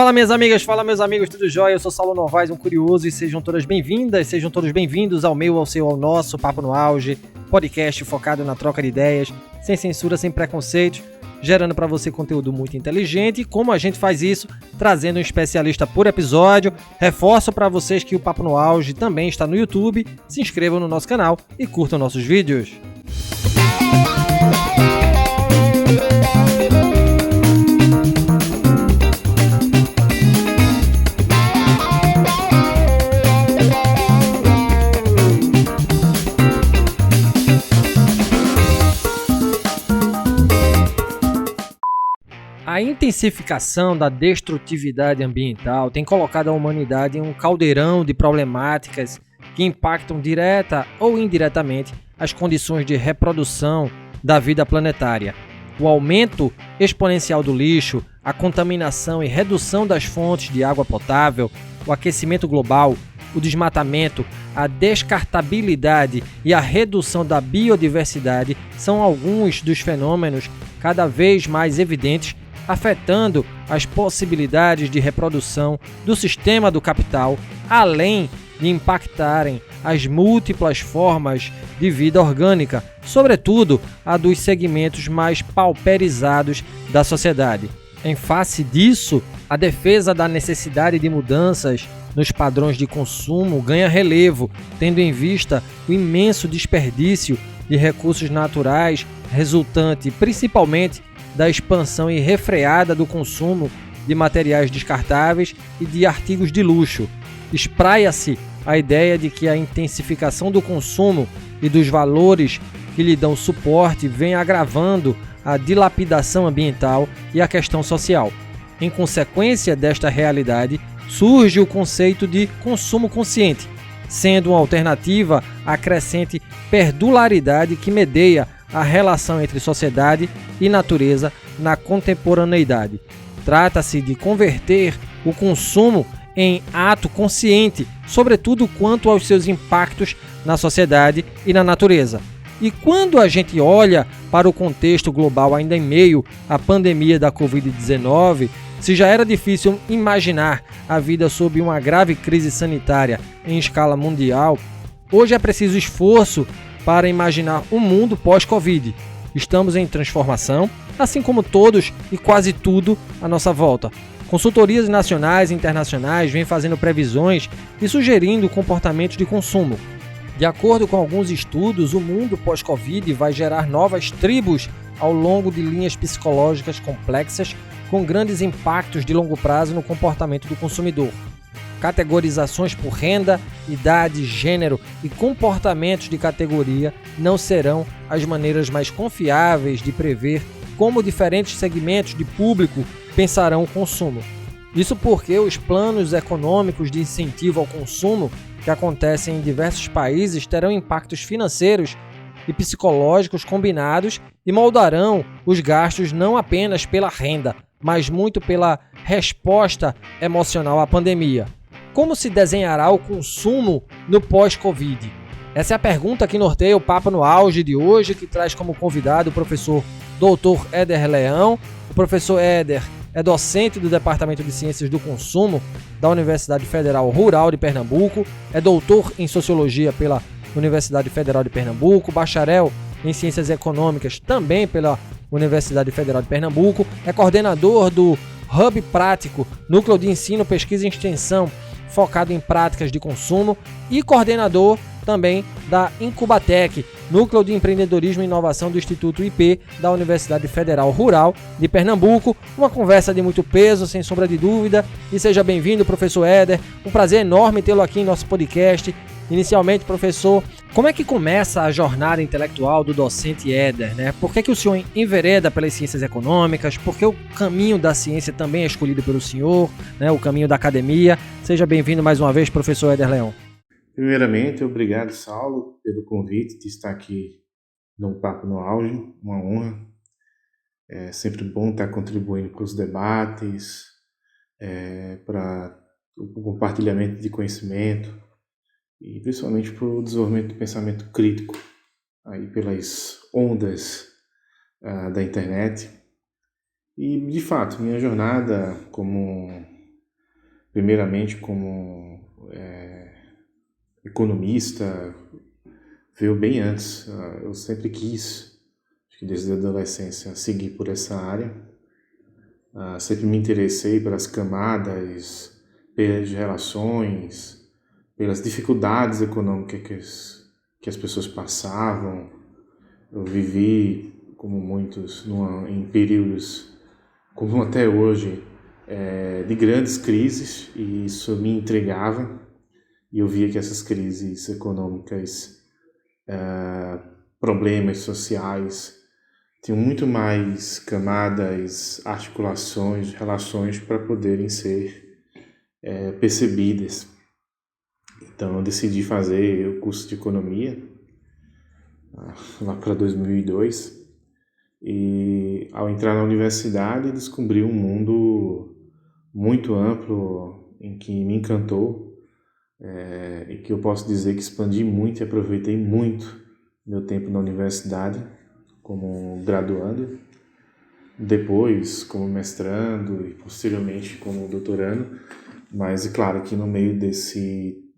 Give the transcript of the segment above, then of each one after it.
Fala minhas amigas, fala meus amigos, tudo jóia? Eu sou Saulo Novaes, um curioso, e sejam todas bem-vindas, sejam todos bem-vindos ao meu, ao seu, ao nosso Papo no Auge, podcast focado na troca de ideias, sem censura, sem preconceitos, gerando para você conteúdo muito inteligente. E como a gente faz isso? Trazendo um especialista por episódio. Reforço para vocês que o Papo no Auge também está no YouTube, se inscrevam no nosso canal e curtam nossos vídeos. A intensificação da destrutividade ambiental tem colocado a humanidade em um caldeirão de problemáticas que impactam direta ou indiretamente as condições de reprodução da vida planetária. O aumento exponencial do lixo, a contaminação e redução das fontes de água potável, o aquecimento global, o desmatamento, a descartabilidade e a redução da biodiversidade são alguns dos fenômenos cada vez mais evidentes afetando as possibilidades de reprodução do sistema do capital, além de impactarem as múltiplas formas de vida orgânica, sobretudo a dos segmentos mais pauperizados da sociedade. Em face disso, a defesa da necessidade de mudanças nos padrões de consumo ganha relevo, tendo em vista o imenso desperdício de recursos naturais resultante principalmente da expansão irrefreada do consumo de materiais descartáveis e de artigos de luxo. Espraia-se a ideia de que a intensificação do consumo e dos valores que lhe dão suporte vem agravando a dilapidação ambiental e a questão social. Em consequência desta realidade, surge o conceito de consumo consciente, sendo uma alternativa à crescente perdularidade que medeia a relação entre sociedade e natureza na contemporaneidade. Trata-se de converter o consumo em ato consciente, sobretudo quanto aos seus impactos na sociedade e na natureza. E quando a gente olha para o contexto global ainda em meio à pandemia da Covid-19, se já era difícil imaginar a vida sob uma grave crise sanitária em escala mundial, hoje é preciso esforço para imaginar um mundo pós-Covid. Estamos em transformação, assim como todos e quase tudo à nossa volta. Consultorias nacionais e internacionais vêm fazendo previsões e sugerindo comportamentos de consumo. De acordo com alguns estudos, o mundo pós-Covid vai gerar novas tribos ao longo de linhas psicológicas complexas, com grandes impactos de longo prazo no comportamento do consumidor. Categorizações por renda, idade, gênero e comportamentos de categoria não serão as maneiras mais confiáveis de prever como diferentes segmentos de público pensarão o consumo. Isso porque os planos econômicos de incentivo ao consumo que acontecem em diversos países terão impactos financeiros e psicológicos combinados e moldarão os gastos não apenas pela renda, mas muito pela resposta emocional à pandemia. Como se desenhará o consumo no pós-Covid? Essa é a pergunta que norteia o Papo no Auge de hoje, que traz como convidado o professor Dr. Éder Leão. O professor Éder é docente do Departamento de Ciências do Consumo da Universidade Federal Rural de Pernambuco, é doutor em Sociologia pela Universidade Federal de Pernambuco, bacharel em Ciências Econômicas também pela Universidade Federal de Pernambuco, é coordenador do Hub Prático, Núcleo de Ensino, Pesquisa e Extensão focado em práticas de consumo e coordenador também da Incubatec, Núcleo de Empreendedorismo e Inovação do Instituto IP da Universidade Federal Rural de Pernambuco. Uma conversa de muito peso, sem sombra de dúvida. E seja bem-vindo, professor Éder. Um prazer enorme tê-lo aqui em nosso podcast. Inicialmente, professor, como é que começa a jornada intelectual do docente Éder, né? Por que o senhor envereda pelas ciências econômicas? Por que o caminho da ciência também é escolhido pelo senhor, né? O caminho da academia? Seja bem-vindo mais uma vez, professor Éder Leão. Primeiramente, obrigado, Saulo, pelo convite de estar aqui no Papo no Auge, uma honra. É sempre bom estar contribuindo para os debates, para o compartilhamento de conhecimento e principalmente para o desenvolvimento do pensamento crítico aí pelas ondas da internet. E, de fato, minha jornada como primeiramente como economista, veio bem antes. Eu sempre quis, acho que desde a adolescência, seguir por essa área. Sempre me interessei pelas camadas, pelas relações, pelas dificuldades econômicas que as pessoas passavam. Eu vivi, como muitos, em períodos, como até hoje, de grandes crises, e isso me intrigava. E eu via que essas crises econômicas, problemas sociais, tinham muito mais camadas, articulações, relações para poderem ser percebidas. Então eu decidi fazer o curso de economia lá para 2002 e ao entrar na universidade descobri um mundo muito amplo em que me encantou e que eu posso dizer que expandi muito e aproveitei muito meu tempo na universidade como graduando, depois como mestrando e posteriormente como doutorando, mas é claro que no meio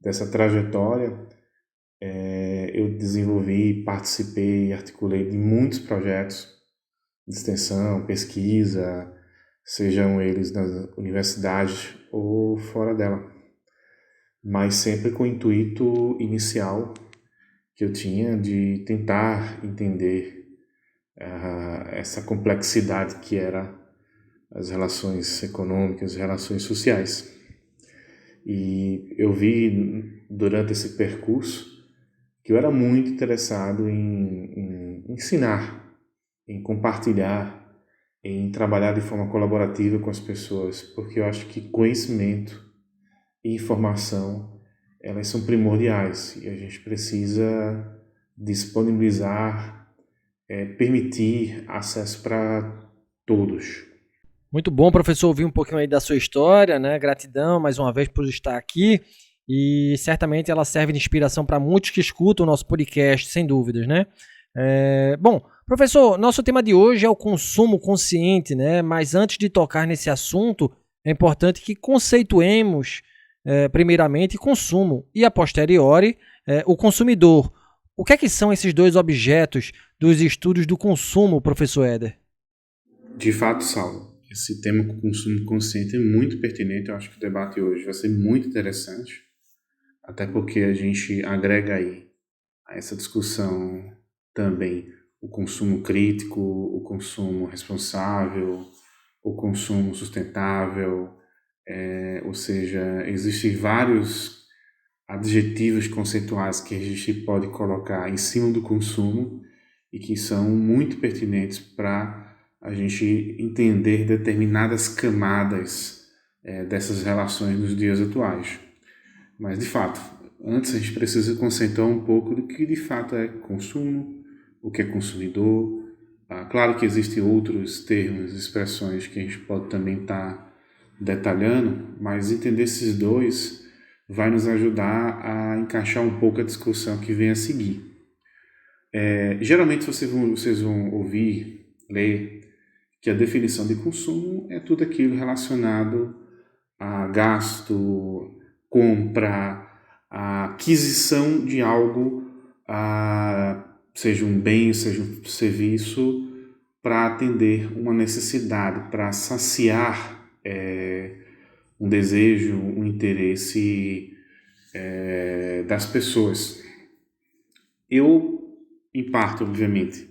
dessa trajetória eu desenvolvi, participei e articulei de muitos projetos de extensão, pesquisa, sejam eles na universidade ou fora dela, mas sempre com o intuito inicial que eu tinha de tentar entender essa complexidade que era as relações econômicas, as relações sociais. E eu vi durante esse percurso que eu era muito interessado em ensinar, em compartilhar, em trabalhar de forma colaborativa com as pessoas, porque eu acho que conhecimento e informação, elas são primordiais e a gente precisa disponibilizar, permitir acesso para todos. Muito bom, professor, ouvir um pouquinho aí da sua história, né? Gratidão mais uma vez por estar aqui e certamente ela serve de inspiração para muitos que escutam o nosso podcast, sem dúvidas, né? Bom, professor, nosso tema de hoje é o consumo consciente, né? Mas antes de tocar nesse assunto, é importante que conceituemos, primeiramente, consumo e, a posteriori, o consumidor. O que é que são esses dois objetos dos estudos do consumo, professor Éder? De fato, Saulo, esse tema com consumo consciente é muito pertinente. Eu acho que o debate hoje vai ser muito interessante, até porque a gente agrega aí a essa discussão também o consumo crítico, o consumo responsável, o consumo sustentável, ou seja, existem vários adjetivos conceituais que a gente pode colocar em cima do consumo e que são muito pertinentes para a gente entender determinadas camadas dessas relações nos dias atuais. Mas, de fato, antes a gente precisa conceituar um pouco do que de fato é consumo, o que é consumidor. Claro que existem outros termos, expressões que a gente pode também estar detalhando, mas entender esses dois vai nos ajudar a encaixar um pouco a discussão que vem a seguir. Geralmente vocês vão ouvir, ler, que a definição de consumo é tudo aquilo relacionado a gasto, compra, a aquisição de algo, seja um bem, seja um serviço, para atender uma necessidade, para saciar um desejo, um interesse das pessoas. Em parte, obviamente,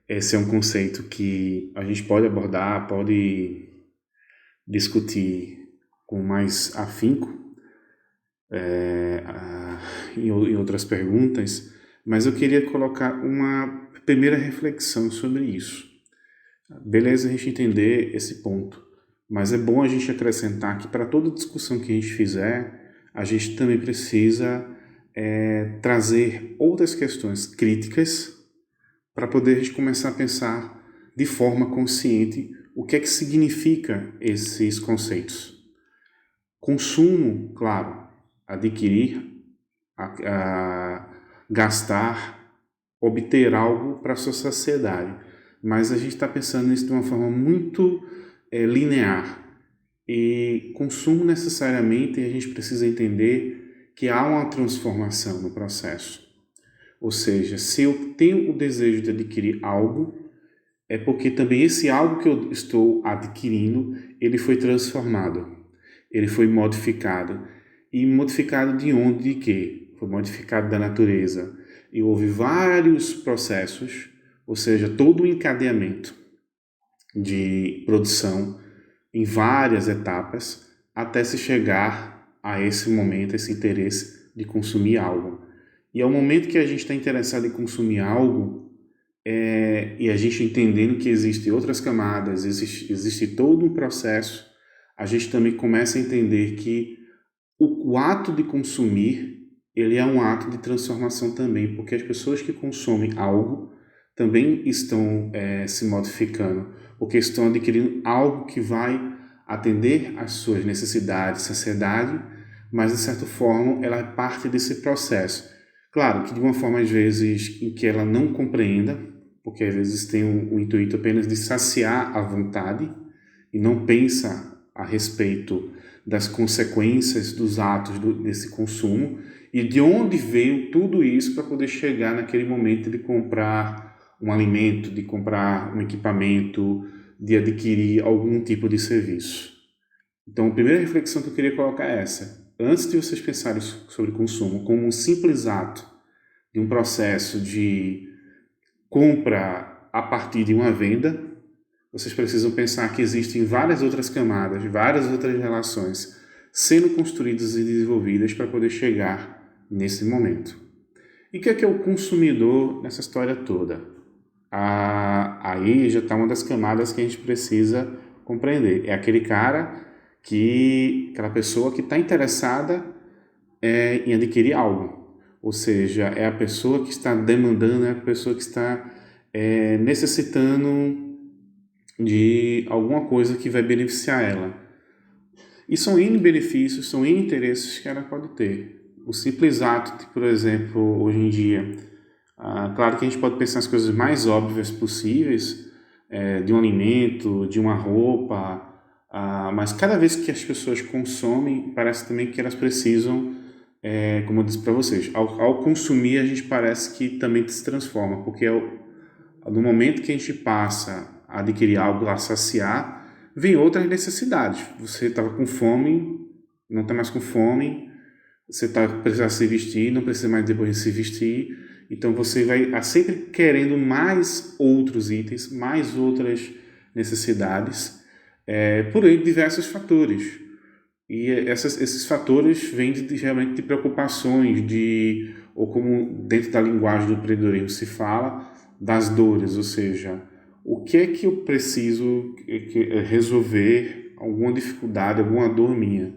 esse é um conceito que a gente pode abordar, pode discutir com mais afinco em outras perguntas, mas eu queria colocar uma primeira reflexão sobre isso. Beleza a gente entender esse ponto, mas é bom a gente acrescentar que para toda discussão que a gente fizer, a gente também precisa trazer outras questões críticas para poder a gente começar a pensar de forma consciente o que é que significa esses conceitos. Consumo, claro, adquirir, gastar, obter algo para a sua sociedade. Mas a gente está pensando nisso de uma forma muito linear. E consumo necessariamente a gente precisa entender que há uma transformação no processo. Ou seja, se eu tenho o desejo de adquirir algo, é porque também esse algo que eu estou adquirindo, ele foi transformado, ele foi modificado. E modificado de onde e de quê? Foi modificado da natureza. E houve vários processos, ou seja, todo o encadeamento de produção em várias etapas até se chegar a esse momento, esse interesse de consumir algo. E ao momento que a gente está interessado em consumir algo, e a gente entendendo que existem outras camadas, existe todo um processo, a gente também começa a entender que o ato de consumir, ele é um ato de transformação também, porque as pessoas que consomem algo também estão se modificando, porque estão adquirindo algo que vai atender às suas necessidades, saciedade, mas de certa forma ela é parte desse processo. Claro que de uma forma às vezes em que ela não compreenda, porque às vezes tem o intuito apenas de saciar a vontade e não pensa a respeito das consequências dos atos desse consumo e de onde veio tudo isso para poder chegar naquele momento de comprar um alimento, de comprar um equipamento, de adquirir algum tipo de serviço. Então, a primeira reflexão que eu queria colocar é essa. Antes de vocês pensarem sobre consumo como um simples ato de um processo de compra a partir de uma venda, vocês precisam pensar que existem várias outras camadas, várias outras relações sendo construídas e desenvolvidas para poder chegar nesse momento. E o que é o consumidor nessa história toda? Aí já está uma das camadas que a gente precisa compreender. É aquele cara aquela pessoa que está interessada em adquirir algo. Ou seja, é a pessoa que está demandando, é a pessoa que está necessitando de alguma coisa que vai beneficiar ela. E são N benefícios, são N interesses que ela pode ter. O simples ato de, por exemplo, hoje em dia, claro que a gente pode pensar nas coisas mais óbvias possíveis, de um alimento, de uma roupa, mas cada vez que as pessoas consomem, parece também que elas precisam, como eu disse para vocês, ao consumir a gente parece que também se transforma, porque no momento que a gente passa a adquirir algo, a saciar, vem outras necessidades. Você estava com fome, não está mais com fome, você precisa se vestir, não precisa mais depois de se vestir, então você vai sempre querendo mais outros itens, mais outras necessidades, por aí diversos fatores. E esses fatores vêm realmente de preocupações, ou como dentro da linguagem do empreendedorismo se fala, das dores, ou seja, o que é que eu preciso resolver alguma dificuldade, alguma dor minha.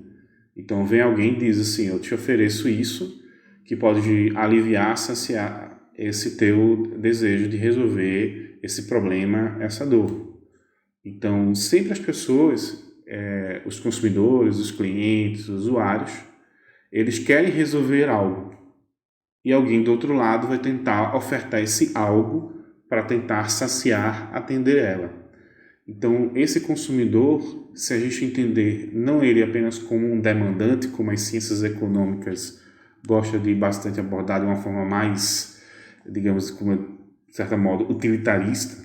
Então vem alguém e diz assim, eu te ofereço isso, que pode aliviar, saciar esse teu desejo de resolver esse problema, essa dor. Então sempre as pessoas, os consumidores, os clientes, os usuários, eles querem resolver algo. E alguém do outro lado vai tentar ofertar esse algo para tentar saciar, atender ela. Então, esse consumidor, se a gente entender não ele apenas como um demandante, como as ciências econômicas gostam de bastante abordar de uma forma mais, digamos, como, de certo modo, utilitarista,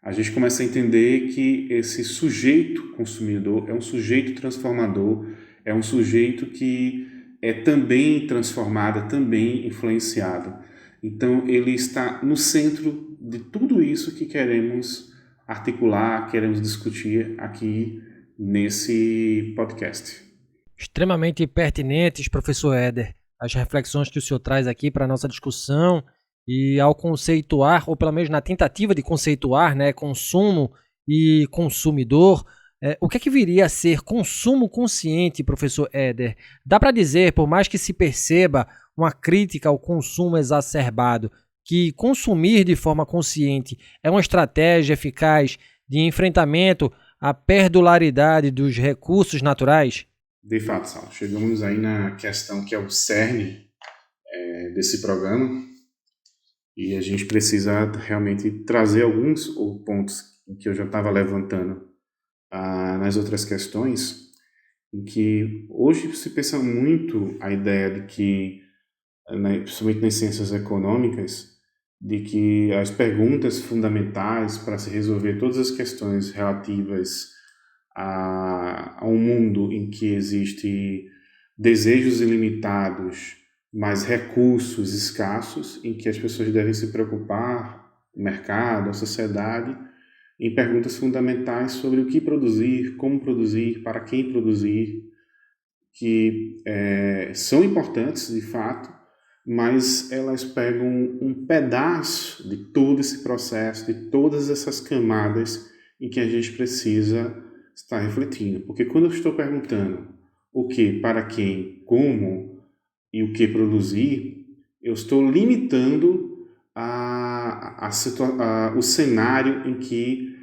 a gente começa a entender que esse sujeito consumidor é um sujeito transformador, é um sujeito que é também transformado, é também influenciado. Então, ele está no centro de tudo isso que queremos articular, queremos discutir aqui nesse podcast. Extremamente pertinentes, professor Éder, as reflexões que o senhor traz aqui para a nossa discussão e ao conceituar, ou pelo menos na tentativa de conceituar, né, consumo e consumidor, o que é que viria a ser consumo consciente, professor Éder? Dá para dizer, por mais que se perceba uma crítica ao consumo exacerbado, que consumir de forma consciente é uma estratégia eficaz de enfrentamento à perdularidade dos recursos naturais? De fato, Saulo, chegamos aí na questão que é o cerne desse programa e a gente precisa realmente trazer alguns pontos que eu já estava levantando nas outras questões, em que hoje se pensa muito a ideia de que, principalmente nas ciências econômicas, de que as perguntas fundamentais para se resolver todas as questões relativas a um mundo em que existe desejos ilimitados, mas recursos escassos, em que as pessoas devem se preocupar, o mercado, a sociedade, em perguntas fundamentais sobre o que produzir, como produzir, para quem produzir, que são importantes de fato, mas elas pegam um pedaço de todo esse processo, de todas essas camadas em que a gente precisa estar refletindo. Porque quando eu estou perguntando o que, para quem, como e o que produzir, eu estou limitando o cenário em que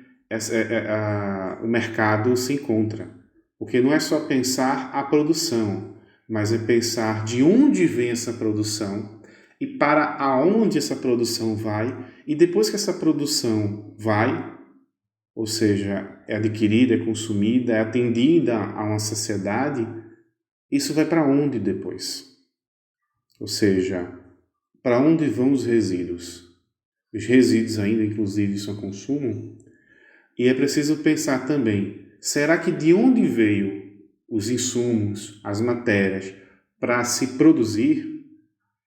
o mercado se encontra. Porque não é só pensar a produção, mas é pensar de onde vem essa produção e para aonde essa produção vai, e depois que essa produção vai, ou seja, é adquirida, é consumida, é atendida a uma sociedade, isso vai para onde depois? Ou seja, para onde vão os resíduos? Os resíduos ainda, inclusive, são consumo. E é preciso pensar também, será que de onde veio os insumos, as matérias, para se produzir,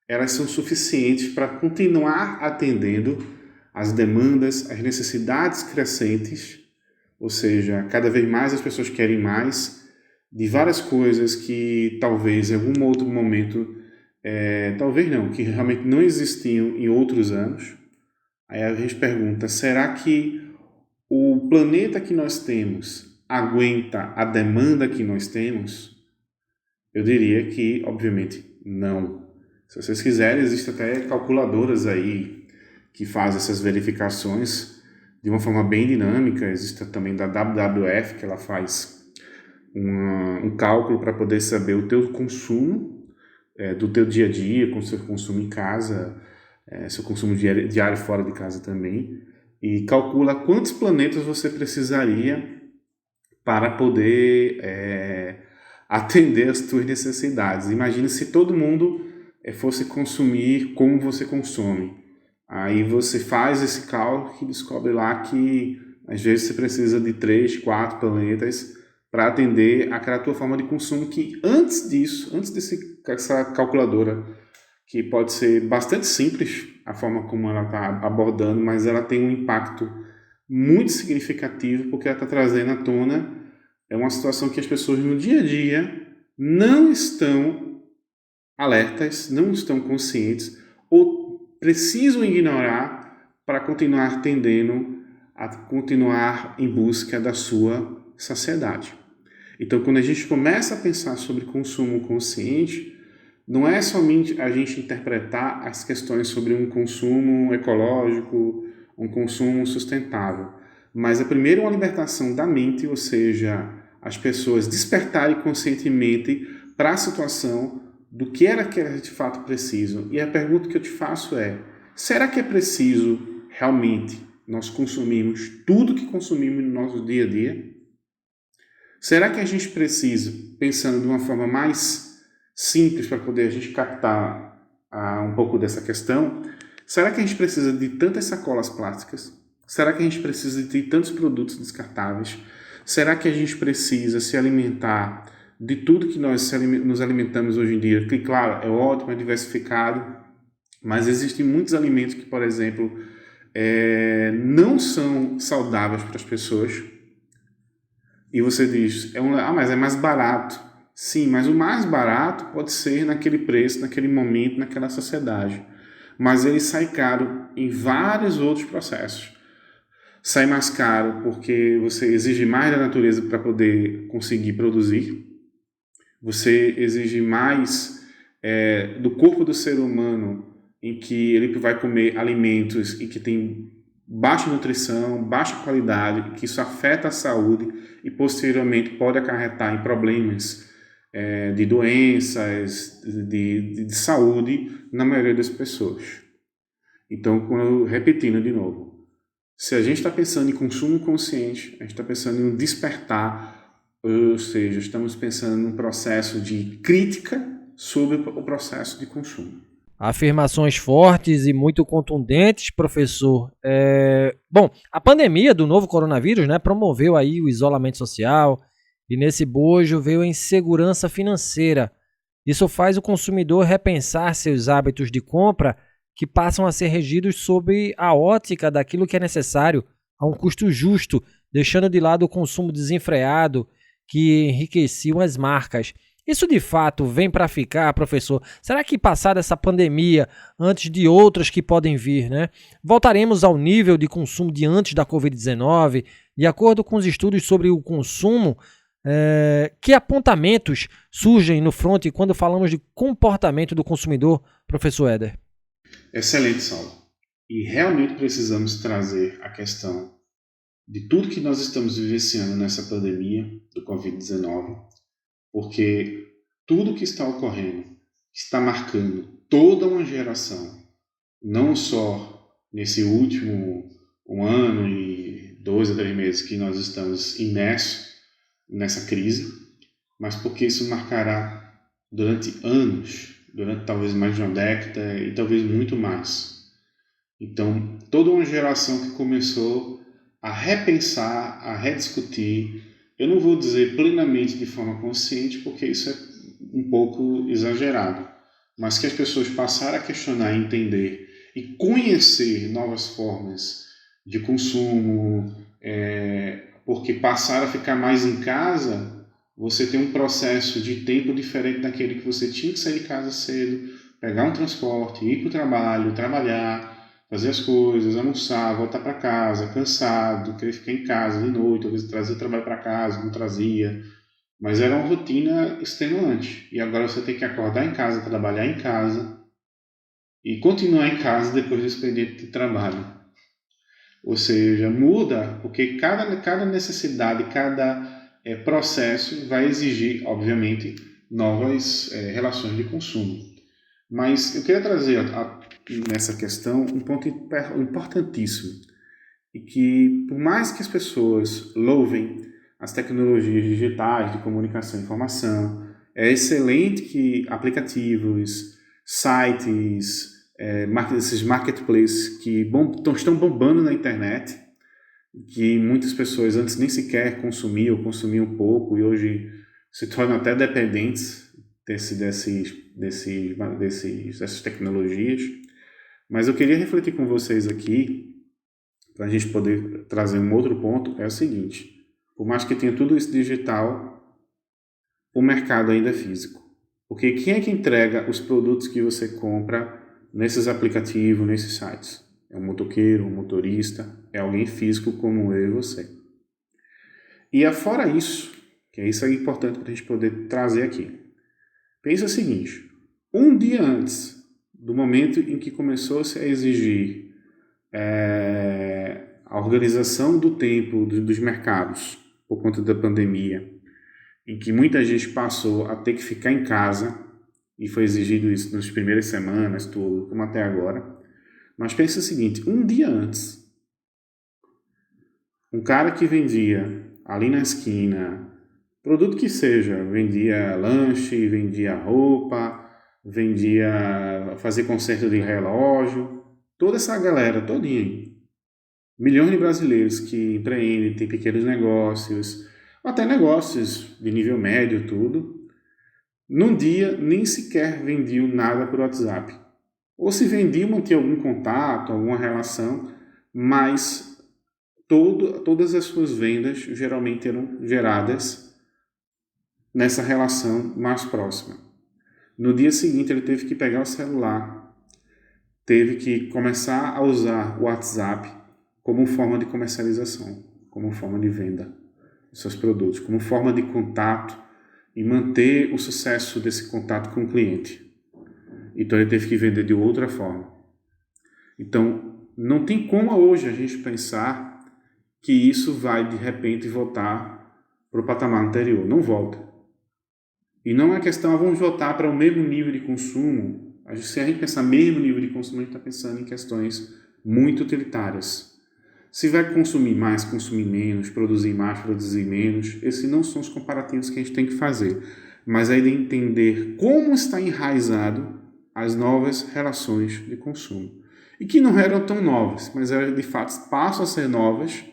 elas são suficientes para continuar atendendo às demandas, às necessidades crescentes, ou seja, cada vez mais as pessoas querem mais de várias coisas que talvez em algum outro momento, talvez não, que realmente não existiam em outros anos. Aí a gente pergunta, será que o planeta que nós temos aguenta a demanda que nós temos? Eu diria que, obviamente, não. Se vocês quiserem, existem até calculadoras aí que fazem essas verificações de uma forma bem dinâmica. Existe também da WWF, que ela faz um cálculo para poder saber o teu consumo do teu dia a dia, com o seu consumo em casa, seu consumo diário fora de casa também, e calcula quantos planetas você precisaria para poder atender às tuas necessidades. Imagine se todo mundo fosse consumir como você consome. Aí você faz esse cálculo e descobre lá que às vezes você precisa de 3, 4 planetas para atender aquela tua forma de consumo que antes dessa calculadora, que pode ser bastante simples a forma como ela está abordando, mas ela tem um impacto muito significativo porque ela está trazendo à tona uma situação que as pessoas no dia a dia não estão alertas, não estão conscientes ou precisam ignorar para continuar tendendo a continuar em busca da sua saciedade. Então, quando a gente começa a pensar sobre consumo consciente, não é somente a gente interpretar as questões sobre um consumo ecológico, um consumo sustentável, mas é primeiro uma libertação da mente, ou seja, as pessoas despertarem conscientemente para a situação do que era que elas de fato precisam. E a pergunta que eu te faço é, será que é preciso realmente nós consumirmos tudo que consumimos no nosso dia a dia? Será que a gente precisa, pensando de uma forma mais simples para poder a gente captar um pouco dessa questão, será que a gente precisa de tantas sacolas plásticas? Será que a gente precisa de tantos produtos descartáveis? Será que a gente precisa se alimentar de tudo que nós nos alimentamos hoje em dia? Que, claro, é ótimo, é diversificado, mas existem muitos alimentos que, por exemplo, não são saudáveis para as pessoas. E você diz, mas é mais barato. Sim, mas o mais barato pode ser naquele preço, naquele momento, naquela sociedade. Mas ele sai caro em vários outros processos. Sai mais caro porque você exige mais da natureza para poder conseguir produzir. Você exige mais do corpo do ser humano, em que ele vai comer alimentos e que tem baixa nutrição, baixa qualidade, que isso afeta a saúde e posteriormente pode acarretar em problemas de doenças, de saúde na maioria das pessoas. Então, repetindo de novo, se a gente está pensando em consumo consciente, a gente está pensando em um despertar ou seja, estamos pensando num processo de crítica sobre o processo de consumo. Afirmações fortes e muito contundentes, professor. Bom, a pandemia do novo coronavírus, né, promoveu aí o isolamento social e nesse bojo veio a insegurança financeira. Isso faz o consumidor repensar seus hábitos de compra que passam a ser regidos sob a ótica daquilo que é necessário a um custo justo, deixando de lado o consumo desenfreado que enriqueciam as marcas. Isso de fato vem para ficar, professor? Será que passada essa pandemia, antes de outras que podem vir, né, voltaremos ao nível de consumo de antes da Covid-19? De acordo com os estudos sobre o consumo, que apontamentos surgem no front quando falamos de comportamento do consumidor, professor Éder? Excelente, Saulo. E realmente precisamos trazer a questão de tudo que nós estamos vivenciando nessa pandemia do Covid-19, porque tudo que está ocorrendo está marcando toda uma geração, não só nesse último um ano e 2 a 3 meses que nós estamos imersos nessa crise, mas porque isso marcará durante anos, durante talvez mais de uma década e talvez muito mais. Então, toda uma geração que começou a repensar, a rediscutir, eu não vou dizer plenamente de forma consciente, porque isso é um pouco exagerado, mas que as pessoas passaram a questionar, entender e conhecer novas formas de consumo, porque passaram a ficar mais em casa, você tem um processo de tempo diferente daquele que você tinha que sair de casa cedo, pegar um transporte, ir para o trabalho, trabalhar, fazer as coisas, almoçar, voltar para casa, cansado, querer ficar em casa de noite, às vezes trazer trabalho para casa, não trazia, mas era uma rotina extenuante. E agora você tem que acordar em casa, trabalhar em casa e continuar em casa depois do expediente de trabalho. Ou seja, muda porque cada necessidade, cada processo vai exigir, obviamente, novas relações de consumo. Mas eu queria trazer nessa questão um ponto importantíssimo e que, por mais que as pessoas louvem as tecnologias digitais de comunicação e informação, é excelente que aplicativos, sites, esses marketplaces que estão bombando na internet, que muitas pessoas antes nem sequer consumiam, ou consumiam pouco e hoje se tornam até dependentes dessas tecnologias. Mas eu queria refletir com vocês aqui, para a gente poder trazer um outro ponto, é o seguinte: por mais que tenha tudo isso digital, o mercado ainda é físico. Porque quem é que entrega os produtos que você compra nesses aplicativos, nesses sites? É um motoqueiro, um motorista, é alguém físico como eu e você. E afora isso, que isso é importante para a gente poder trazer aqui. Pensa o seguinte: um dia antes do momento em que começou-se a exigir a organização do tempo dos mercados por conta da pandemia, em que muita gente passou a ter que ficar em casa, e foi exigido isso nas primeiras semanas, tudo, como até agora. Mas pensa o seguinte: um dia antes, um cara que vendia ali na esquina, produto que seja, vendia lanche, vendia roupa, fazia conserto de relógio, toda essa galera, todinha, milhões de brasileiros que empreendem, têm pequenos negócios, até negócios de nível médio, tudo, num dia nem sequer vendiam nada por WhatsApp. Ou se vendiam, mantinha algum contato, alguma relação, mas todas as suas vendas geralmente eram geradas nessa relação mais próxima. No dia seguinte ele teve que pegar o celular, teve que começar a usar o WhatsApp como forma de comercialização, como forma de venda dos seus produtos, como forma de contato e manter o sucesso desse contato com o cliente. Então ele teve que vender de outra forma. Então não tem como hoje a gente pensar que isso vai de repente voltar para o patamar anterior. Não volta. E não é questão, vamos voltar para o mesmo nível de consumo. Se a gente pensar mesmo nível de consumo, a gente está pensando em questões muito utilitárias. Se vai consumir mais, consumir menos, produzir mais, produzir menos, esses não são os comparativos que a gente tem que fazer. Mas é de entender como está enraizado as novas relações de consumo. E que não eram tão novas, mas de fato passam a ser novas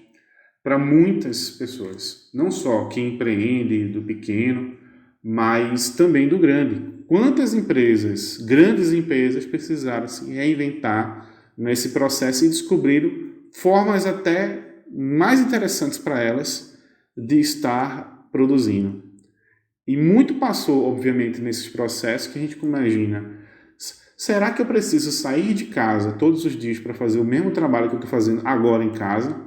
para muitas pessoas. Não só quem empreende do pequeno, mas também do grande. Quantas empresas, grandes empresas, precisaram se reinventar nesse processo e descobriram formas até mais interessantes para elas de estar produzindo. E muito passou, obviamente, nesses processos que a gente imagina. Será que eu preciso sair de casa todos os dias para fazer o mesmo trabalho que eu estou fazendo agora em casa?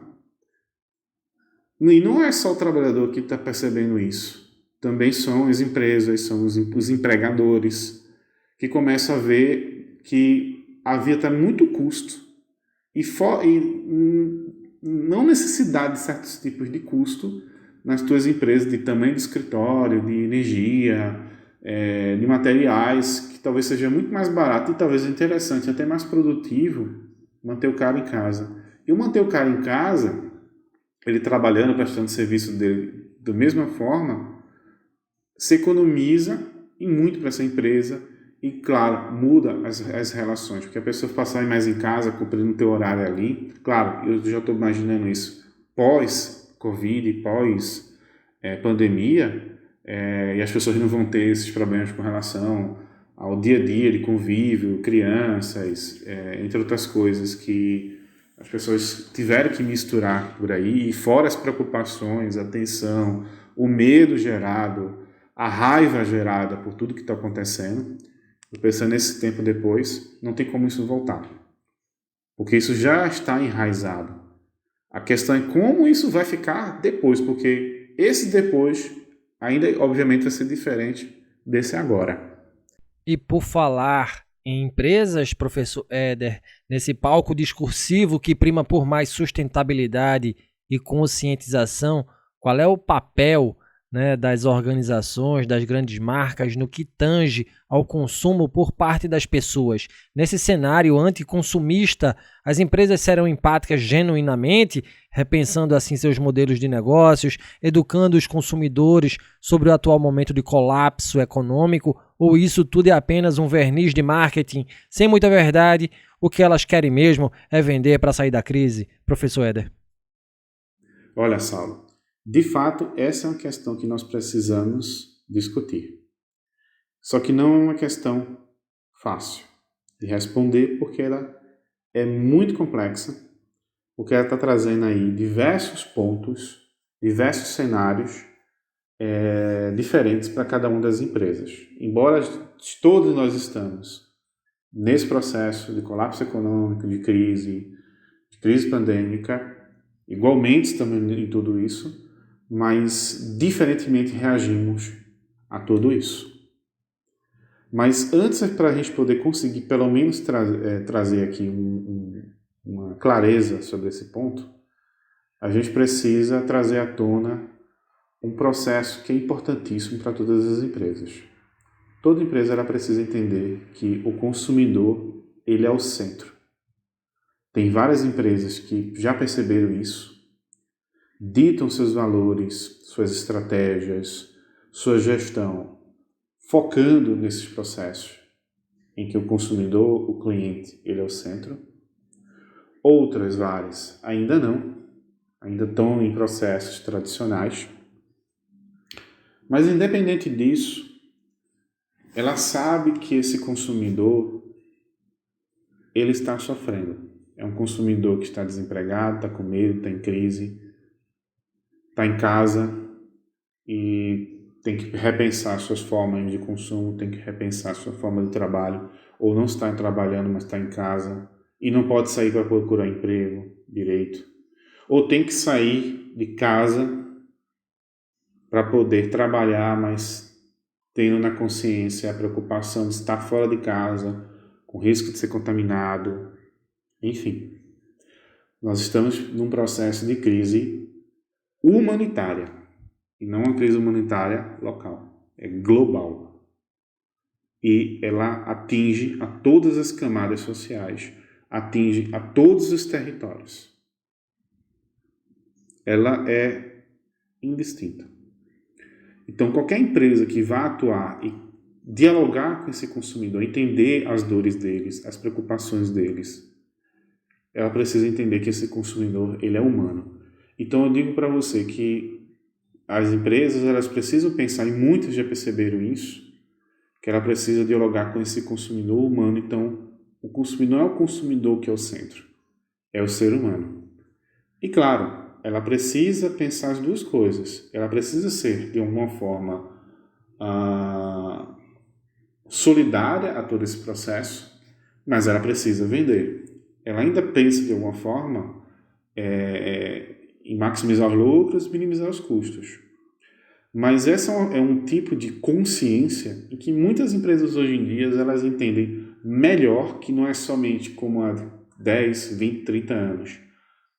E não é só o trabalhador que está percebendo isso. Também são as empresas, são os empregadores, que começam a ver que havia até muito custo e não necessidade de certos tipos de custo nas tuas empresas, de tamanho de escritório, de energia, de materiais, que talvez seja muito mais barato e talvez interessante, até mais produtivo, manter o cara em casa. E o manter o cara em casa, ele trabalhando, prestando serviço dele da mesma forma, se economiza e muito para essa empresa e, claro, muda as relações, porque a pessoa passar mais em casa, cumprindo o teu horário ali, claro, eu já estou imaginando isso, pós-Covid, pós-pandemia, e as pessoas não vão ter esses problemas com relação ao dia a dia de convívio, crianças, entre outras coisas que as pessoas tiveram que misturar por aí, e fora as preocupações, a tensão, o medo gerado, a raiva gerada por tudo que está acontecendo, eu pensando nesse tempo depois, não tem como isso voltar. Porque isso já está enraizado. A questão é como isso vai ficar depois, porque esse depois ainda, obviamente, vai ser diferente desse agora. E por falar em empresas, professor Éder, nesse palco discursivo que prima por mais sustentabilidade e conscientização, qual é o papel, né, das organizações, das grandes marcas no que tange ao consumo por parte das pessoas? Nesse cenário anticonsumista, as empresas serão empáticas genuinamente, repensando assim seus modelos de negócios, educando os consumidores sobre o atual momento de colapso econômico, ou isso tudo é apenas um verniz de marketing sem muita verdade? O que elas querem mesmo é vender para sair da crise? Professor Éder. Olha, Saulo, de fato, essa é uma questão que nós precisamos discutir. Só que não é uma questão fácil de responder, porque ela é muito complexa, porque ela está trazendo aí diversos pontos, diversos cenários diferentes para cada uma das empresas. Embora todos nós estamos nesse processo de colapso econômico, de crise pandêmica, igualmente estamos em tudo isso, mas diferentemente reagimos a tudo isso. Mas antes, para a gente poder conseguir pelo menos trazer aqui uma clareza sobre esse ponto, a gente precisa trazer à tona um processo que é importantíssimo para todas as empresas. Toda empresa ela precisa entender que o consumidor ele é o centro. Tem várias empresas que já perceberam isso, ditam seus valores, suas estratégias, sua gestão, focando nesses processos em que o consumidor, o cliente, ele é o centro. Outras várias ainda não, ainda estão em processos tradicionais. Mas independente disso, ela sabe que esse consumidor ele está sofrendo. É um consumidor que está desempregado, está com medo, está em crise, está em casa e tem que repensar suas formas de consumo, tem que repensar sua forma de trabalho, ou não está trabalhando, mas está em casa, e não pode sair para procurar emprego direito, ou tem que sair de casa para poder trabalhar, mas tendo na consciência a preocupação de estar fora de casa, com risco de ser contaminado, enfim. Nós estamos num processo de crise humanitária, e não uma crise humanitária local, é global. E ela atinge a todas as camadas sociais, atinge a todos os territórios. ela é indistinta. Então, qualquer empresa que vá atuar e dialogar com esse consumidor, entender as dores deles, as preocupações deles, ela precisa entender que esse consumidor, ele é humano. Então, eu digo para você que as empresas, elas precisam pensar, e muitos já perceberam isso, que ela precisa dialogar com esse consumidor humano. Então, o consumidor não é o consumidor que é o centro, é o ser humano. E claro, ela precisa pensar as duas coisas. Ela precisa ser, de alguma forma, solidária a todo esse processo, mas ela precisa vender. Ela ainda pensa, de alguma forma, em maximizar os lucros, minimizar os custos. Mas esse é um tipo de consciência em que muitas empresas hoje em dia elas entendem melhor, que não é somente como há 10, 20, 30 anos,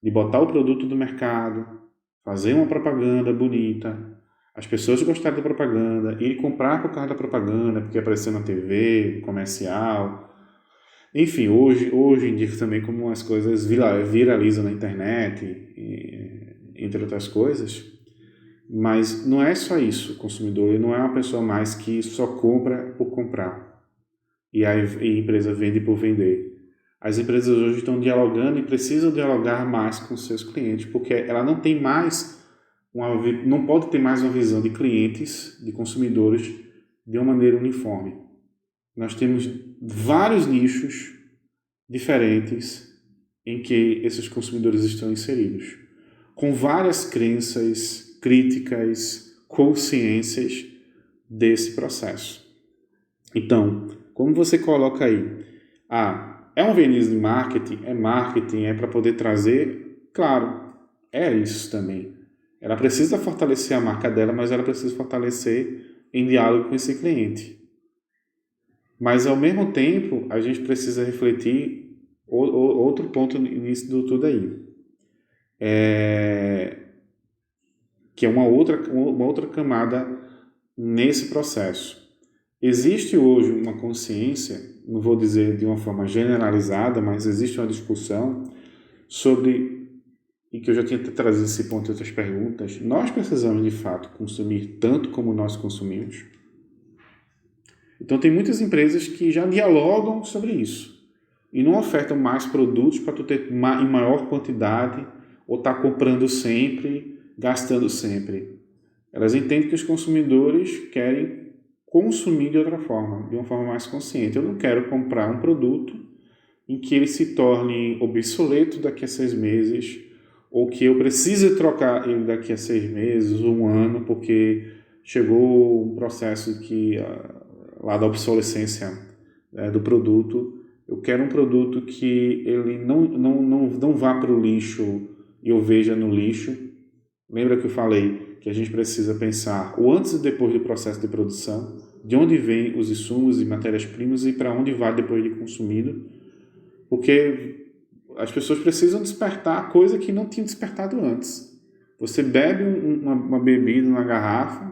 de botar o produto no mercado, fazer uma propaganda bonita, as pessoas gostarem da propaganda, ir comprar por causa da propaganda, porque apareceu na TV, comercial. Enfim, hoje em dia também, como as coisas viralizam na internet, entre outras coisas. Mas não é só isso. O consumidor ele não é uma pessoa mais que só compra por comprar e a empresa vende por vender. As empresas hoje estão dialogando e precisam dialogar mais com seus clientes, porque ela não tem mais não pode ter mais uma visão de clientes, de consumidores, de uma maneira uniforme. Nós temos vários nichos diferentes em que esses consumidores estão inseridos, com várias crenças, críticas, consciências desse processo. Então, como você coloca aí? É um verniz de marketing, é para poder trazer? Claro, é isso também. Ela precisa fortalecer a marca dela, mas ela precisa fortalecer em diálogo com esse cliente. Mas, ao mesmo tempo, a gente precisa refletir outro ponto nisso do tudo aí. Que é uma outra camada nesse processo. Existe hoje uma consciência, não vou dizer de uma forma generalizada, mas existe uma discussão sobre, e que eu já tinha trazido esse ponto em outras perguntas, nós precisamos de fato consumir tanto como nós consumimos? Então tem muitas empresas que já dialogam sobre isso e não ofertam mais produtos para tu ter em maior quantidade ou estar comprando sempre, gastando sempre. Elas entendem que os consumidores querem consumir de outra forma, de uma forma mais consciente. Eu não quero comprar um produto em que ele se torne obsoleto daqui a 6 meses, ou que eu precise trocar ele daqui a 6 meses, um ano, porque chegou um processo lá da obsolescência do produto. Eu quero um produto que ele não vá para o lixo e eu veja no lixo. Lembra que eu falei que a gente precisa pensar o antes e depois do processo de produção, de onde vêm os insumos e matérias-primas e para onde vai depois de consumido, porque as pessoas precisam despertar coisa que não tinham despertado antes. Você bebe uma bebida numa garrafa,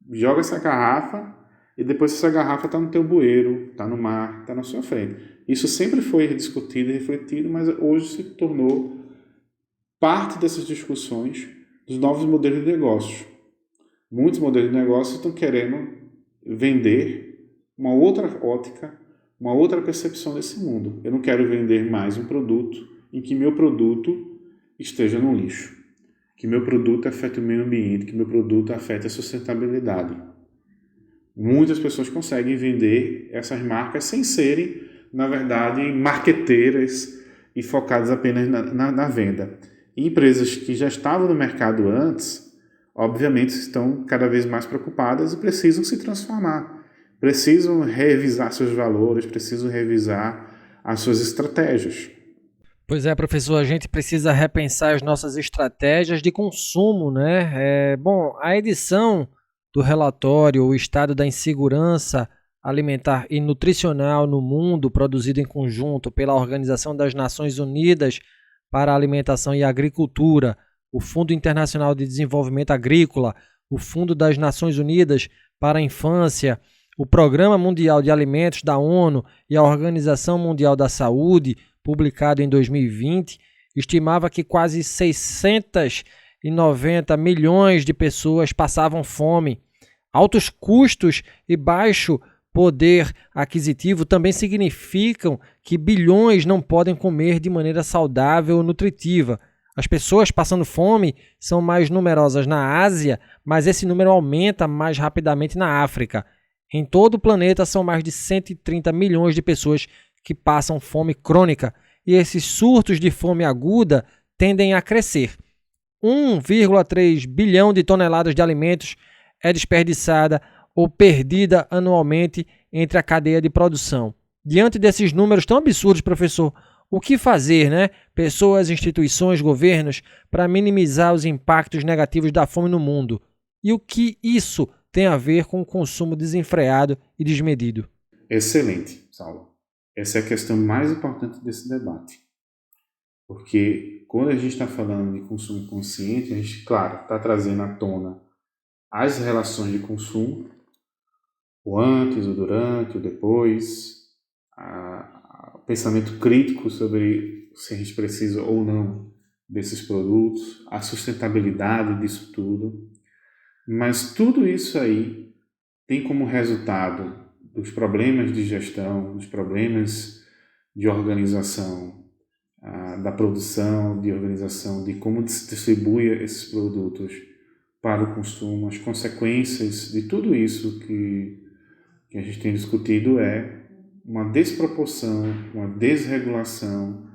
joga essa garrafa e depois essa garrafa está no teu bueiro, está no mar, está na sua frente. Isso sempre foi discutido e refletido, mas hoje se tornou parte dessas discussões dos novos modelos de negócios. Muitos modelos de negócios estão querendo vender uma outra ótica, uma outra percepção desse mundo. Eu não quero vender mais um produto em que meu produto esteja no lixo, que meu produto afete o meio ambiente, que meu produto afete a sustentabilidade. Muitas pessoas conseguem vender essas marcas sem serem, na verdade, marqueteiras e focadas apenas na venda. E empresas que já estavam no mercado antes, obviamente, estão cada vez mais preocupadas e precisam se transformar. Precisam revisar seus valores, precisam revisar as suas estratégias. Pois é, professor, a gente precisa repensar as nossas estratégias de consumo, né? A edição do relatório O Estado da Insegurança Alimentar e Nutricional no Mundo, produzido em conjunto pela Organização das Nações Unidas para a Alimentação e Agricultura, o Fundo Internacional de Desenvolvimento Agrícola, o Fundo das Nações Unidas para a Infância, o Programa Mundial de Alimentos da ONU e a Organização Mundial da Saúde, publicado em 2020, estimava que quase 600 1990 milhões de pessoas passavam fome. Altos custos e baixo poder aquisitivo também significam que bilhões não podem comer de maneira saudável ou nutritiva. As pessoas passando fome são mais numerosas na Ásia, mas esse número aumenta mais rapidamente na África. Em todo o planeta são mais de 130 milhões de pessoas que passam fome crônica, e esses surtos de fome aguda tendem a crescer. 1,3 bilhão de toneladas de alimentos é desperdiçada ou perdida anualmente entre a cadeia de produção. Diante desses números tão absurdos, professor, o que fazer, né? Pessoas, instituições, governos, para minimizar os impactos negativos da fome no mundo? E o que isso tem a ver com o consumo desenfreado e desmedido? Excelente, Saulo. Essa é a questão mais importante desse debate. Porque quando a gente está falando de consumo consciente, a gente, claro, está trazendo à tona as relações de consumo, o antes, o durante, o depois, o pensamento crítico sobre se a gente precisa ou não desses produtos, a sustentabilidade disso tudo. Mas tudo isso aí tem como resultado dos problemas de gestão, dos problemas de organização, da produção, de organização, de como se distribui esses produtos para o consumo, as consequências de tudo isso que a gente tem discutido é uma desproporção, uma desregulação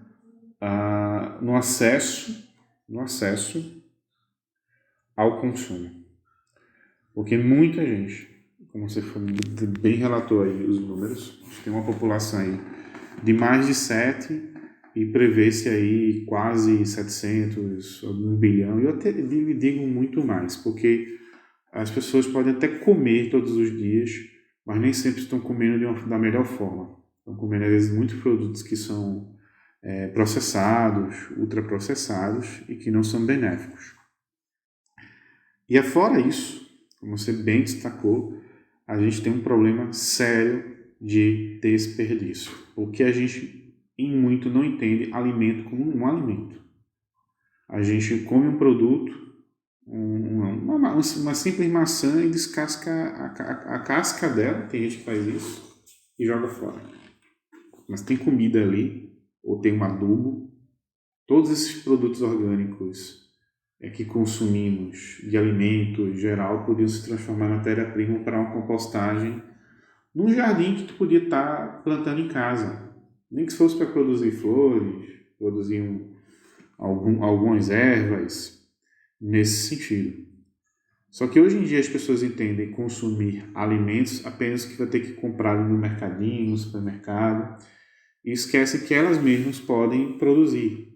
no acesso ao consumo. Porque muita gente, como você bem relatou aí os números, a gente tem uma população aí de mais de 7 e prevê-se aí quase 700, 1 bilhão, e eu até digo muito mais, porque as pessoas podem até comer todos os dias, mas nem sempre estão comendo da melhor forma. Estão comendo, às vezes, muitos produtos que são processados, ultraprocessados e que não são benéficos. E fora isso, como você bem destacou, a gente tem um problema sério de desperdício, porque a gente, em muito, não entende alimento como um alimento. A gente come um produto, uma simples maçã, e descasca a casca dela, tem gente que faz isso, e joga fora. Mas tem comida ali, ou tem um adubo, todos esses produtos orgânicos que consumimos de alimento em geral podiam se transformar em matéria-prima para uma compostagem num jardim que tu podia estar plantando em casa. Nem que fosse para produzir flores, produzir algumas ervas, nesse sentido. Só que hoje em dia as pessoas entendem consumir alimentos apenas que vai ter que comprar no mercadinho, no supermercado, e esquecem que elas mesmas podem produzir.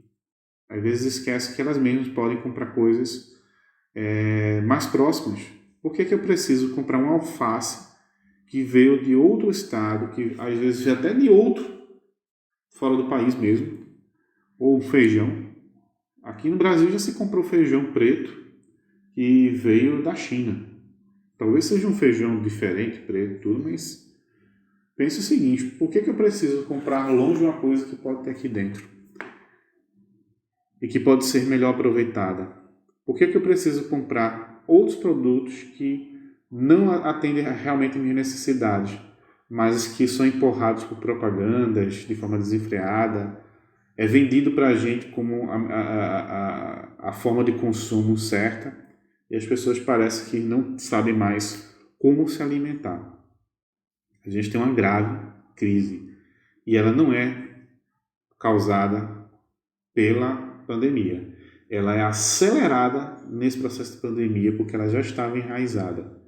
Às vezes esquecem que elas mesmas podem comprar coisas mais próximas. Por que eu preciso comprar uma alface que veio de outro estado, que às vezes até de outro, fora do país mesmo, ou feijão? Aqui no Brasil já se comprou feijão preto que veio da China. Talvez seja um feijão diferente, preto, tudo, mas pense o seguinte: por que eu preciso comprar longe uma coisa que pode ter aqui dentro e que pode ser melhor aproveitada? Por que eu preciso comprar outros produtos que não atendem realmente às minhas necessidades, mas que são empurrados por propagandas de forma desenfreada? É vendido para a gente como a forma de consumo certa, e as pessoas parecem que não sabem mais como se alimentar. A gente tem uma grave crise, e ela não é causada pela pandemia. Ela é acelerada nesse processo de pandemia porque ela já estava enraizada.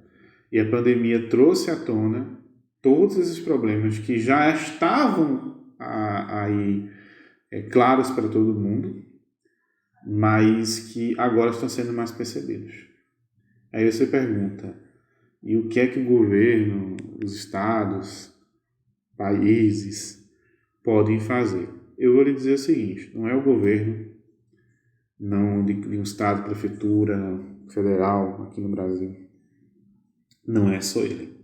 E a pandemia trouxe à tona todos esses problemas que já estavam aí claros para todo mundo, mas que agora estão sendo mais percebidos. Aí você pergunta: e o que é que o governo, os estados, países podem fazer? Eu vou lhe dizer o seguinte: não é o governo, não de um estado, prefeitura, federal, aqui no Brasil. Não é só ele.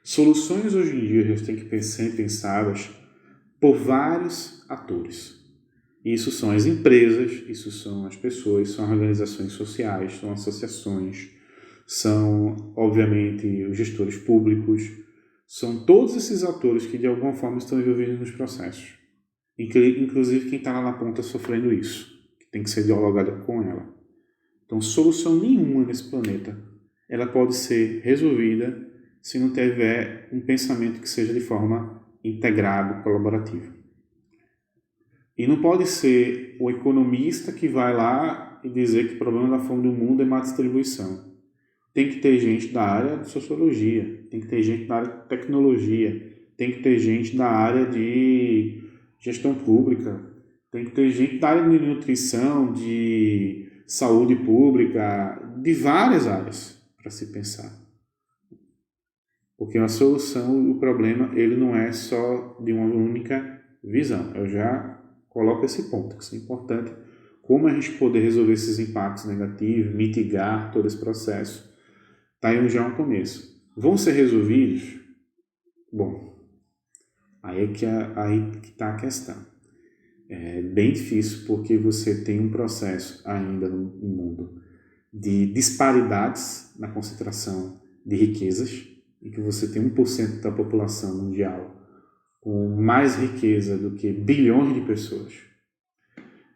Soluções hoje em dia já têm que ser pensadas por vários atores. Isso são as empresas, isso são as pessoas, são organizações sociais, são associações, são, obviamente, os gestores públicos, são todos esses atores que de alguma forma estão envolvidos nos processos. Inclusive quem está lá na ponta sofrendo isso, que tem que ser dialogado com ela. Então, solução nenhuma nesse planeta ela pode ser resolvida se não tiver um pensamento que seja de forma integrado, colaborativa. E não pode ser o economista que vai lá e dizer que o problema da fome do mundo é má distribuição. Tem que ter gente da área de sociologia, tem que ter gente da área de tecnologia, tem que ter gente da área de gestão pública, tem que ter gente da área de nutrição, de saúde pública, de várias áreas para se pensar. Porque a solução, o problema, ele não é só de uma única visão. Eu já coloco esse ponto, que isso é importante. Como a gente poder resolver esses impactos negativos, mitigar todo esse processo, está aí já um começo. Vão ser resolvidos? Bom, aí que está a questão. É bem difícil porque você tem um processo ainda no mundo de disparidades na concentração de riquezas, em que você tem 1% da população mundial com mais riqueza do que bilhões de pessoas.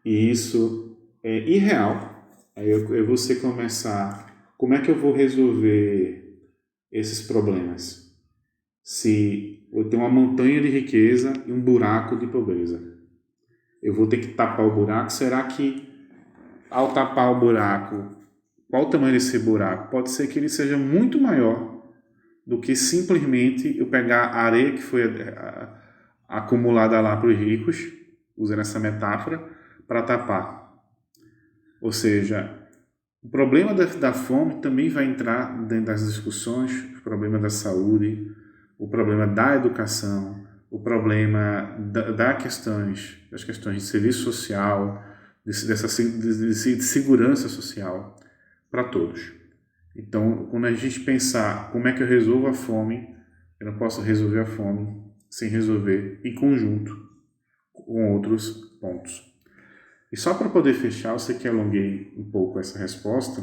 E isso é irreal. Aí você começar, como é que eu vou resolver esses problemas? Se eu tenho uma montanha de riqueza e um buraco de pobreza. Eu vou ter que tapar o buraco. Será que ao tapar o buraco, qual o tamanho desse buraco? Pode ser que ele seja muito maior do que simplesmente eu pegar a areia que foi acumulada lá para os ricos, usando essa metáfora, para tapar. Ou seja, o problema da fome também vai entrar dentro das discussões, o problema da saúde, o problema da educação, o problema das questões de serviço social, de segurança social para todos. Então, quando a gente pensar como é que eu resolvo a fome, eu não posso resolver a fome sem resolver em conjunto com outros pontos. E só para poder fechar, eu sei que alonguei um pouco essa resposta,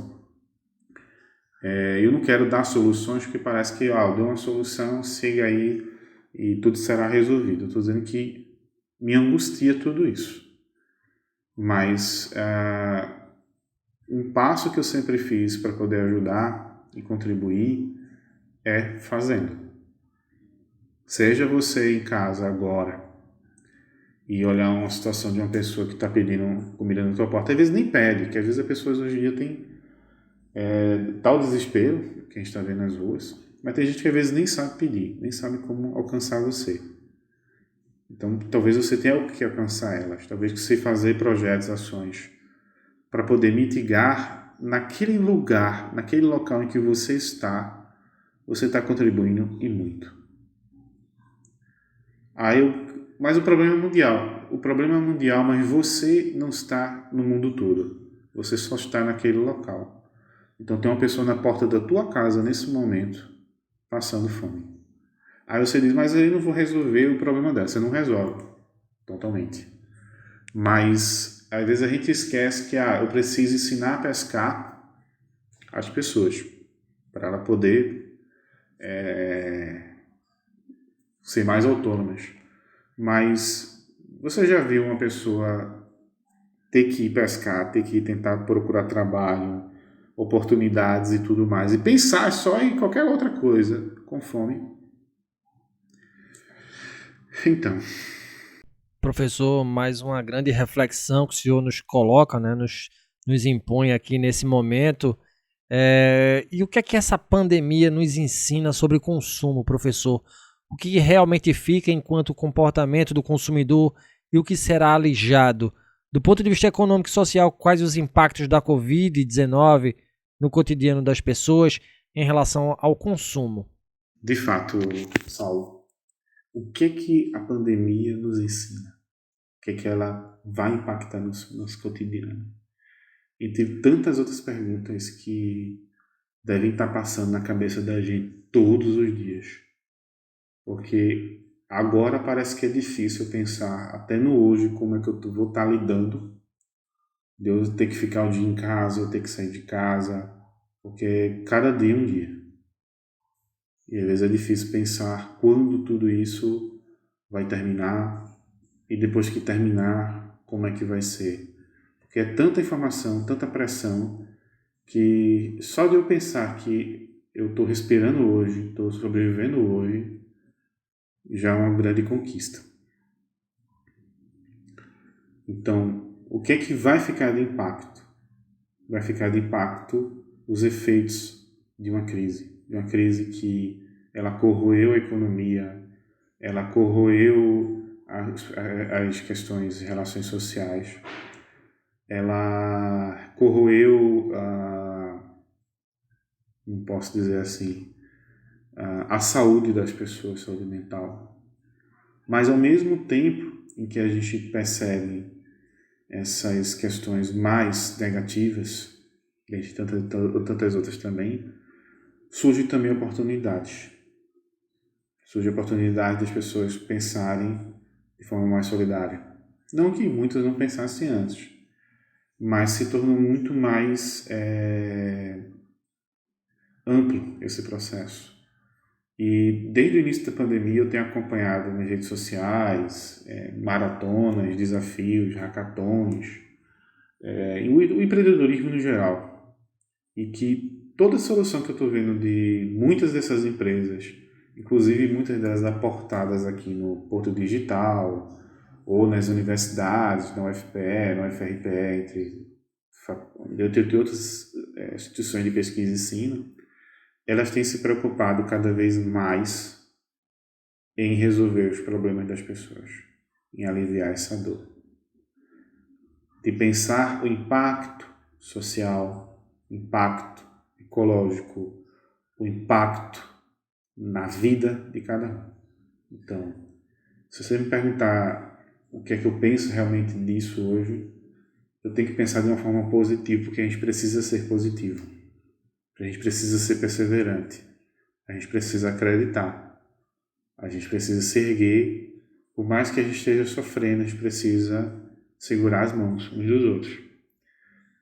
eu não quero dar soluções porque parece que eu dou uma solução, siga aí e tudo será resolvido. Eu estou dizendo que me angustia tudo isso. Mas um passo que eu sempre fiz para poder ajudar e contribuir é fazendo. Seja você em casa agora e olhar uma situação de uma pessoa que está pedindo comida na tua porta, às vezes nem pede, que às vezes as pessoas hoje em dia têm tal desespero que a gente está vendo nas ruas, mas tem gente que às vezes nem sabe pedir, nem sabe como alcançar você. Então talvez você tenha que alcançar elas, talvez você fazer projetos, ações para poder mitigar naquele lugar, naquele local em que você está contribuindo e muito. Mas o problema é mundial. O problema é mundial, mas você não está no mundo todo. Você só está naquele local. Então tem uma pessoa na porta da tua casa nesse momento passando fome. Aí você diz, mas eu não vou resolver o problema dela. Você não resolve totalmente. Mas às vezes a gente esquece que eu preciso ensinar a pescar as pessoas para ela poder ser mais autônomas. Mas você já viu uma pessoa ter que ir pescar, ter que ir tentar procurar trabalho, oportunidades e tudo mais, e pensar só em qualquer outra coisa com fome? Então, Professor, mais uma grande reflexão que o senhor nos coloca, né, nos impõe aqui nesse momento. E o que é que essa pandemia nos ensina sobre consumo, professor? O que realmente fica enquanto comportamento do consumidor e o que será alijado? Do ponto de vista econômico e social, quais os impactos da Covid-19 no cotidiano das pessoas em relação ao consumo? de fato, Saulo, o que a pandemia nos ensina? O que ela vai impactar no nosso cotidiano? Entre tantas outras perguntas que devem estar passando na cabeça da gente todos os dias. Porque Agora parece que é difícil pensar até no hoje como é que eu vou estar lidando de eu ter que ficar o dia em casa, eu ter que sair de casa, porque cada dia é um dia. E às vezes é difícil pensar quando tudo isso vai terminar e depois que terminar, como é que vai ser. Porque é tanta informação, tanta pressão, que só de eu pensar que eu estou respirando hoje, estou sobrevivendo hoje, já é uma grande conquista. Então, o que é que vai ficar de impacto? Vai ficar de impacto os efeitos de uma crise que ela corroeu a economia, ela corroeu as questões de relações sociais, ela corroeu, não posso dizer assim, a saúde das pessoas, saúde mental. Mas ao mesmo tempo em que a gente percebe essas questões mais negativas, dentre tantas outras também, surge também oportunidades. Surge a oportunidade das pessoas pensarem de forma mais solidária. Não que muitas não pensassem antes, mas se tornou muito mais amplo esse processo. E desde o início da pandemia eu tenho acompanhado nas redes sociais, maratonas, desafios, hackathons, e o empreendedorismo no geral. E que toda a solução que eu estou vendo de muitas dessas empresas, inclusive muitas delas aportadas aqui no Porto Digital, ou nas universidades, na UFPE, na UFRPE, entre outras instituições de pesquisa e ensino, elas têm se preocupado cada vez mais em resolver os problemas das pessoas, em aliviar essa dor. De pensar o impacto social, o impacto ecológico, o impacto na vida de cada um. Então, se você me perguntar o que é que eu penso realmente disso hoje, eu tenho que pensar de uma forma positiva, porque a gente precisa ser positivo. A gente precisa ser perseverante. A gente precisa acreditar. A gente precisa se erguer. Por mais que a gente esteja sofrendo, a gente precisa segurar as mãos uns dos outros.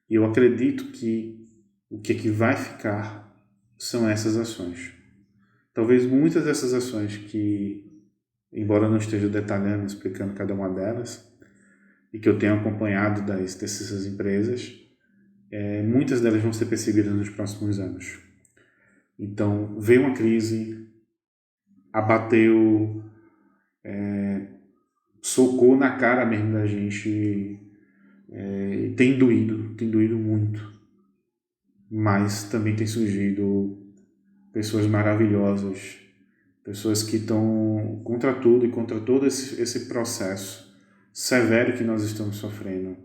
E eu acredito que o que vai ficar são essas ações. Talvez muitas dessas ações que, embora eu não esteja detalhando, explicando cada uma delas, e que eu tenho acompanhado dessas empresas, muitas delas vão ser percebidas nos próximos anos. Então, veio uma crise, abateu, socou na cara mesmo da gente, tem doído muito, mas também tem surgido pessoas maravilhosas, pessoas que estão contra tudo e contra todo esse processo severo que nós estamos sofrendo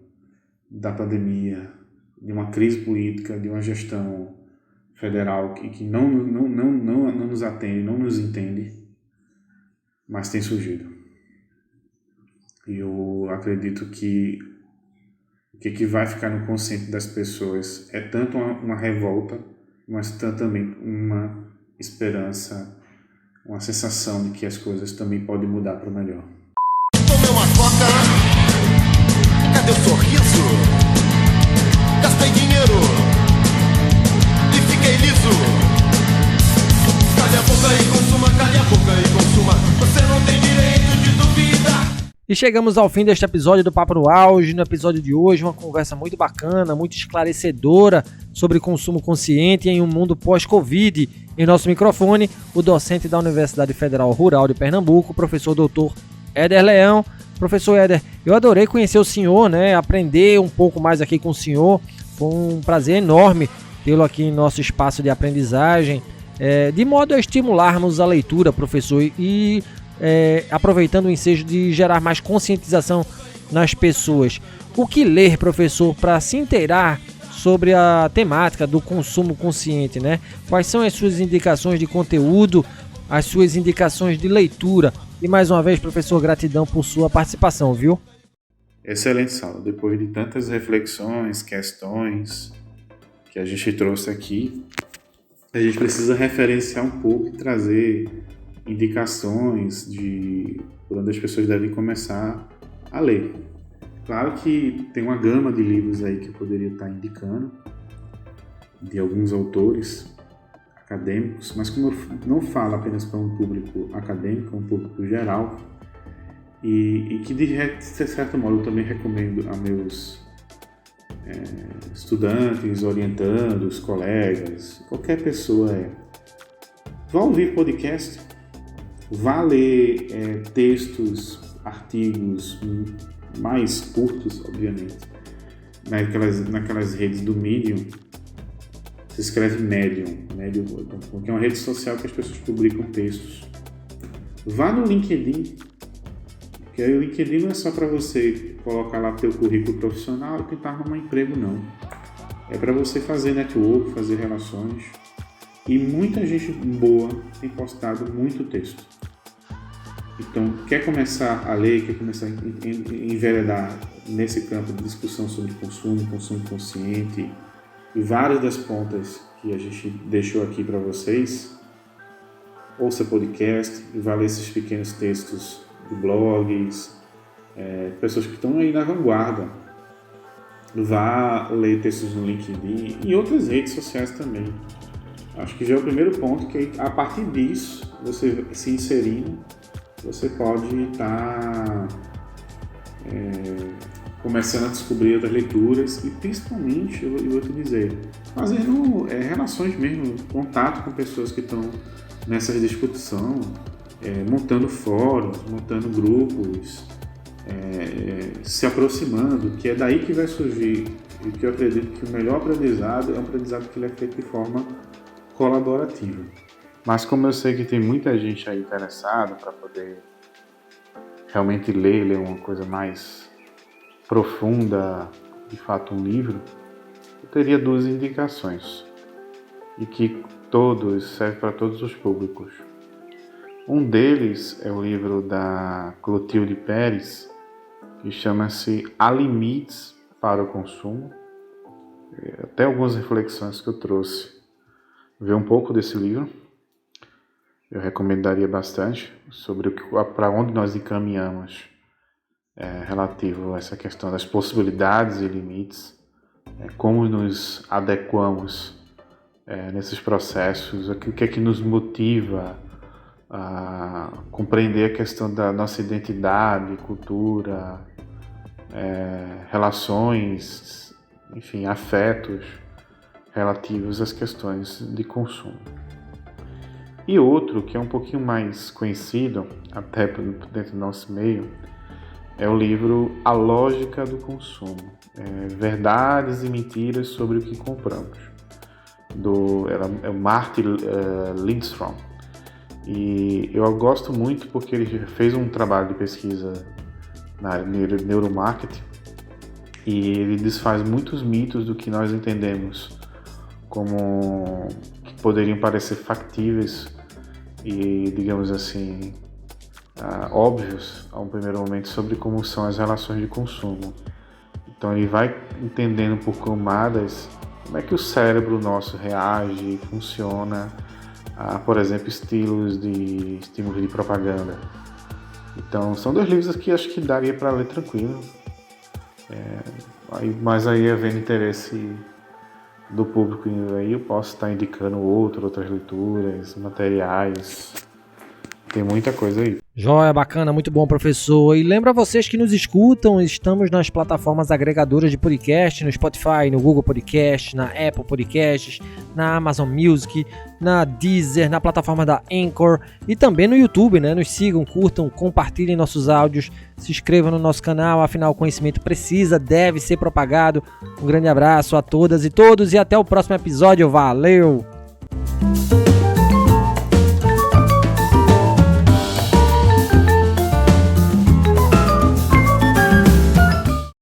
da pandemia, de uma crise política, de uma gestão federal que não nos atende, não nos entende, mas tem surgido. E eu acredito que o que vai ficar no consciente das pessoas é tanto uma revolta, mas também uma esperança, uma sensação de que as coisas também podem mudar para o melhor. Tomei uma coca, cadê o sorriso? Gastei dinheiro e fiquei liso. Calha a boca e consuma, calha a boca e consuma. Você não tem direito de duvidar. E chegamos ao fim deste episódio do Papo no Auge. No episódio de hoje, uma conversa muito bacana, muito esclarecedora sobre consumo consciente em um mundo pós-Covid. Em nosso microfone, o docente da Universidade Federal Rural de Pernambuco, o professor Dr. Éder Leão. Professor Éder, eu adorei conhecer o senhor, né? Aprender um pouco mais aqui com o senhor. Foi um prazer enorme tê-lo aqui em nosso espaço de aprendizagem, de modo a estimularmos a leitura, professor, e aproveitando o ensejo de gerar mais conscientização nas pessoas. O que ler, professor, para se inteirar sobre a temática do consumo consciente, né? Quais são as suas indicações de conteúdo, as suas indicações de leitura? E mais uma vez, professor, gratidão por sua participação, viu? Excelente, Saulo. Depois de tantas reflexões, questões que a gente trouxe aqui, a gente precisa referenciar um pouco e trazer indicações de por onde as pessoas devem começar a ler. Claro que tem uma gama de livros aí que eu poderia estar indicando, de alguns autores acadêmicos, mas como eu não falo apenas para um público acadêmico, é um público geral, e que de certo modo eu também recomendo a meus estudantes, orientandos, colegas, qualquer pessoa vá ouvir podcast, vá ler textos, artigos mais curtos, obviamente, naquelas redes do Medium. Se escreve Medium, que é uma rede social que as pessoas publicam textos. Vá no LinkedIn, porque aí o LinkedIn não é só para você colocar lá teu currículo profissional e tentar arrumar emprego, não. É para você fazer network, fazer relações. E muita gente boa tem postado muito texto. Então, quer começar a ler, quer começar a enveredar nesse campo de discussão sobre consumo consciente, e várias das pontas que a gente deixou aqui para vocês, ouça podcast e vá ler esses pequenos textos de blogs, pessoas que estão aí na vanguarda. Vá ler textos no LinkedIn e outras redes sociais também. Acho que já é o primeiro ponto, que a partir disso, você se inserindo, você pode estar começando a descobrir outras leituras e principalmente, eu vou te dizer, fazendo relações mesmo, contato com pessoas que estão nessa discussão, montando fóruns, montando grupos, se aproximando, que é daí que vai surgir, e que eu acredito que o melhor aprendizado é um aprendizado que ele é feito de forma colaborativa. Mas como eu sei que tem muita gente aí interessada para poder realmente ler uma coisa mais profunda, de fato um livro, eu teria 2 indicações e que serve para todos os públicos. Um deles é o livro da Clotilde Pérez, que chama-se Há Limites para o Consumo. Até algumas reflexões que eu trouxe. Ver um pouco desse livro, eu recomendaria bastante sobre para onde nós encaminhamos relativo a essa questão das possibilidades e limites, como nos adequamos nesses processos, o que é que nos motiva a compreender a questão da nossa identidade, cultura, relações, enfim, afetos relativos às questões de consumo. E outro, que é um pouquinho mais conhecido, até dentro do nosso meio, é o livro A Lógica do Consumo, Verdades e Mentiras sobre o que Compramos, é o Martin Lindstrom. E eu gosto muito porque ele fez um trabalho de pesquisa na área de neuromarketing e ele desfaz muitos mitos do que nós entendemos como que poderiam parecer factíveis e, digamos assim, óbvios a um primeiro momento sobre como são as relações de consumo. Então ele vai entendendo por camadas como é que o cérebro nosso reage, funciona a, por exemplo, estímulos de propaganda. Então são 2 livros que acho que daria para ler tranquilo, mas aí havendo interesse do público aí, eu posso estar indicando outras leituras, materiais. Tem muita coisa aí. Joia, bacana, muito bom, professor. E lembra vocês que nos escutam, estamos nas plataformas agregadoras de podcast, no Spotify, no Google Podcast, na Apple Podcasts, na Amazon Music, na Deezer, na plataforma da Anchor e também no YouTube, né? Nos sigam, curtam, compartilhem nossos áudios, se inscrevam no nosso canal, afinal o conhecimento deve ser propagado. Um grande abraço a todas e todos e até o próximo episódio. Valeu!